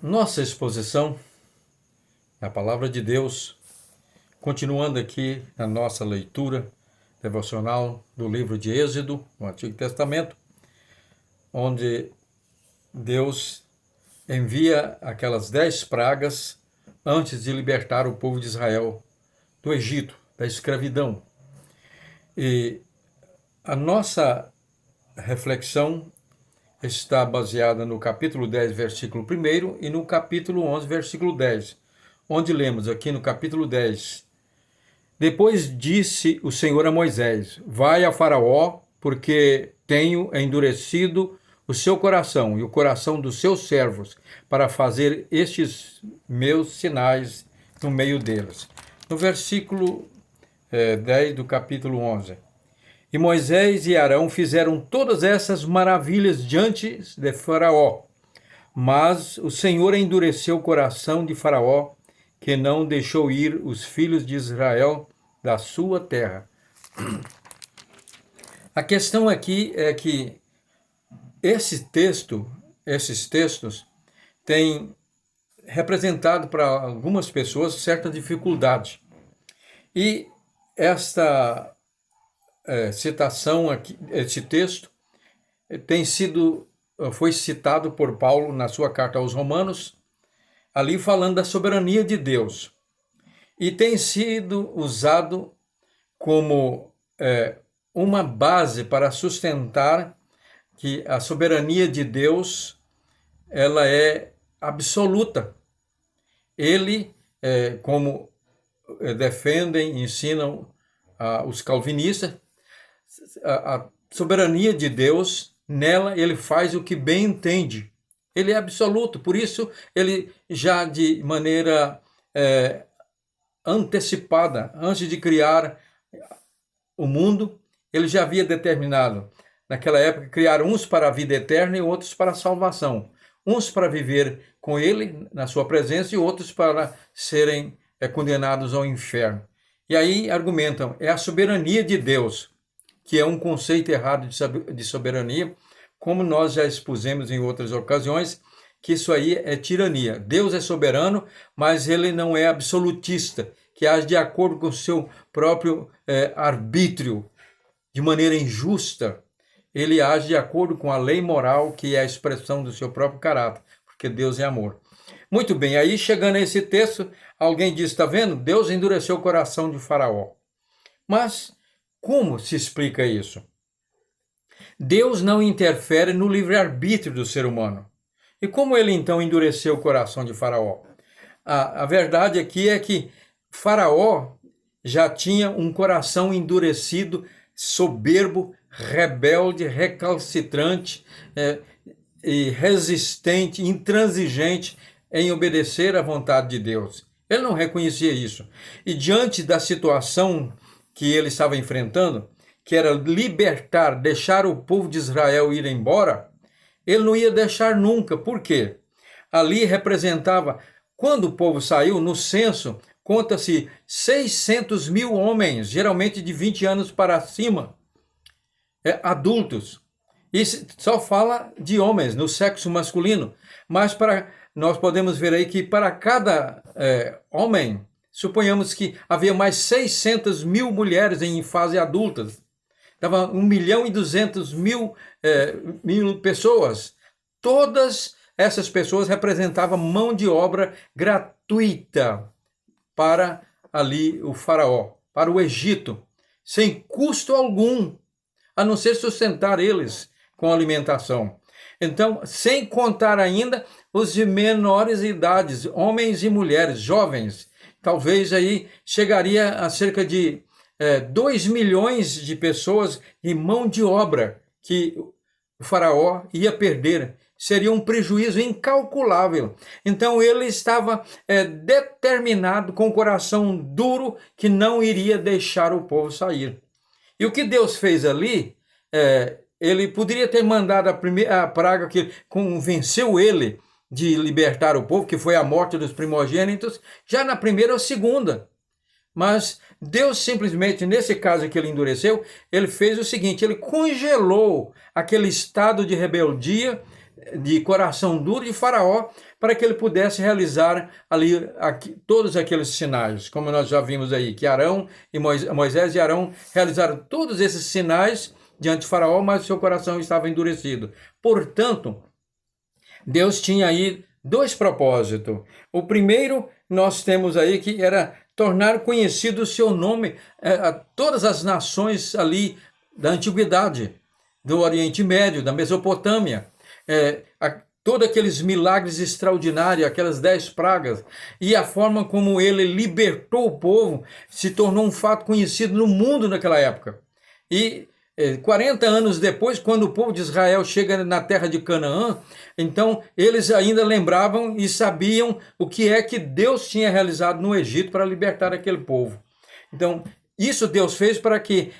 Nossa exposição, a palavra de Deus, continuando aqui na nossa leitura devocional do livro de Êxodo, no Antigo Testamento, onde Deus envia aquelas 10 pragas antes de libertar o povo de Israel do Egito, da escravidão. E a nossa reflexão está baseada no capítulo 10, versículo 1 e no capítulo 11, versículo 10, onde lemos aqui no capítulo 10: Depois disse o Senhor a Moisés: Vai a Faraó, porque tenho endurecido o seu coração e o coração dos seus servos, para fazer estes meus sinais no meio deles. No versículo 10 do capítulo 11. E Moisés e Arão fizeram todas essas maravilhas diante de Faraó. Mas o Senhor endureceu o coração de Faraó, que não deixou ir os filhos de Israel da sua terra. A questão aqui é que esses textos têm representado para algumas pessoas certa dificuldade. E esta citação aqui, esse texto foi citado por Paulo na sua carta aos Romanos, ali falando da soberania de Deus, e tem sido usado como uma base para sustentar que a soberania de Deus ela é absoluta. Ele, como defendem e ensinam os calvinistas, a soberania de Deus, nela ele faz o que bem entende. Ele é absoluto, por isso ele já de maneira antecipada, antes de criar o mundo, ele já havia determinado, naquela época, criar uns para a vida eterna e outros para a salvação. Uns para viver com ele, na sua presença, e outros para serem condenados ao inferno. E aí argumentam, é a soberania de Deus, que é um conceito errado de soberania, como nós já expusemos em outras ocasiões, que isso aí é tirania. Deus é soberano, mas ele não é absolutista, que age de acordo com o seu próprio arbítrio, de maneira injusta. Ele age de acordo com a lei moral, que é a expressão do seu próprio caráter, porque Deus é amor. Muito bem, aí chegando a esse texto, alguém diz, está vendo? Deus endureceu o coração de Faraó. Mas como se explica isso? Deus não interfere no livre-arbítrio do ser humano. E como ele então endureceu o coração de Faraó? A verdade aqui é que Faraó já tinha um coração endurecido, soberbo, rebelde, recalcitrante e resistente, intransigente em obedecer à vontade de Deus. Ele não reconhecia isso. E diante da situação que ele estava enfrentando, que era libertar, deixar o povo de Israel ir embora, ele não ia deixar nunca. Por quê? Ali representava, quando o povo saiu, no censo, conta-se 600 mil homens, geralmente de 20 anos para cima, adultos. E só fala de homens, no sexo masculino. Mas nós podemos ver aí que para cada homem, suponhamos que havia mais 600 mil mulheres em fase adultas. Dava 1.200.000 pessoas. Todas essas pessoas representavam mão de obra gratuita para ali o faraó, para o Egito, sem custo algum, a não ser sustentar eles com alimentação. Então, sem contar ainda os de menores idades, homens e mulheres, jovens. Talvez aí chegaria a cerca de 2 milhões de pessoas em mão de obra que o faraó ia perder. Seria um prejuízo incalculável. Então ele estava determinado, com o coração duro, que não iria deixar o povo sair. E o que Deus fez ali, ele poderia ter mandado a praga que convenceu ele de libertar o povo, que foi a morte dos primogênitos, já na primeira ou segunda. Mas Deus simplesmente, nesse caso que ele endureceu, ele fez o seguinte, ele congelou aquele estado de rebeldia de coração duro de Faraó, para que ele pudesse realizar ali todos aqueles sinais, como nós já vimos aí, que Arão e Moisés e Arão realizaram todos esses sinais diante de Faraó, mas o seu coração estava endurecido. Portanto, Deus tinha aí dois propósitos. O primeiro, nós temos aí que era tornar conhecido o seu nome a todas as nações ali da antiguidade, do Oriente Médio, da Mesopotâmia. Todos aqueles milagres extraordinários, aquelas 10 pragas, e a forma como ele libertou o povo se tornou um fato conhecido no mundo naquela época. E 40 anos depois, quando o povo de Israel chega na terra de Canaã, então eles ainda lembravam e sabiam o que é que Deus tinha realizado no Egito para libertar aquele povo. Então, isso Deus fez para que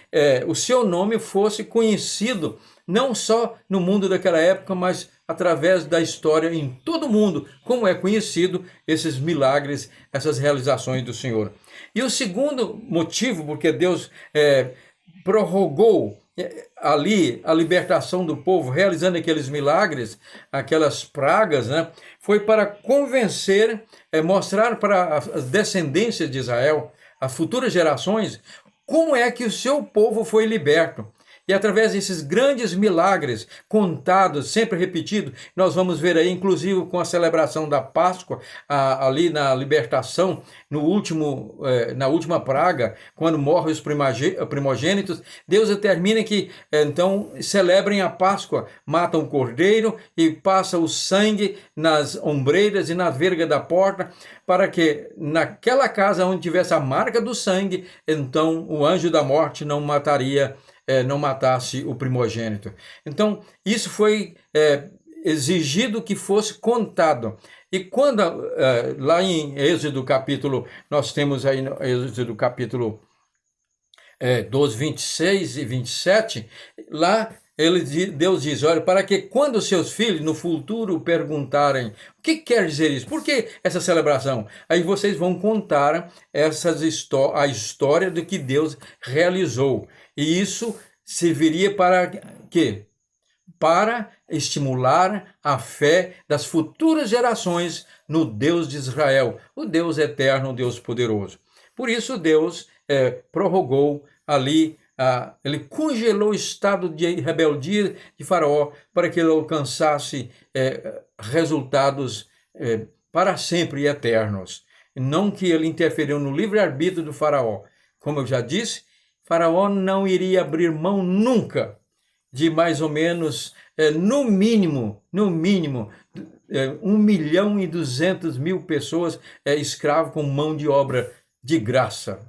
o seu nome fosse conhecido, não só no mundo daquela época, mas através da história em todo o mundo, como é conhecido esses milagres, essas realizações do Senhor. E o segundo motivo, porque Deus prorrogou ali a libertação do povo, realizando aqueles milagres, aquelas pragas, né, foi para convencer, mostrar para as descendências de Israel, as futuras gerações, como é que o seu povo foi liberto. E através desses grandes milagres contados, sempre repetidos, nós vamos ver aí, inclusive com a celebração da Páscoa, ali na libertação, na última praga, quando morrem os primogênitos, Deus determina que então celebrem a Páscoa, matam o cordeiro e passam o sangue nas ombreiras e na verga da porta, para que naquela casa onde tivesse a marca do sangue, então o anjo da morte não matasse o primogênito. Então, isso foi exigido que fosse contado. E quando, lá em Êxodo capítulo, nós temos aí no Êxodo capítulo 12, 26 e 27, lá Deus diz, olha, para que quando seus filhos no futuro perguntarem o que quer dizer isso, por que essa celebração? Aí vocês vão contar a história do que Deus realizou. E isso serviria para quê? Para estimular a fé das futuras gerações no Deus de Israel, o Deus eterno, o Deus poderoso. Por isso Deus prorrogou ali, ele congelou o estado de rebeldia de Faraó para que ele alcançasse resultados para sempre e eternos. Não que ele interferiu no livre-arbítrio do Faraó. Como eu já disse, Faraó não iria abrir mão nunca de mais ou menos, no mínimo, 1.200.000 pessoas escravos com mão de obra de graça.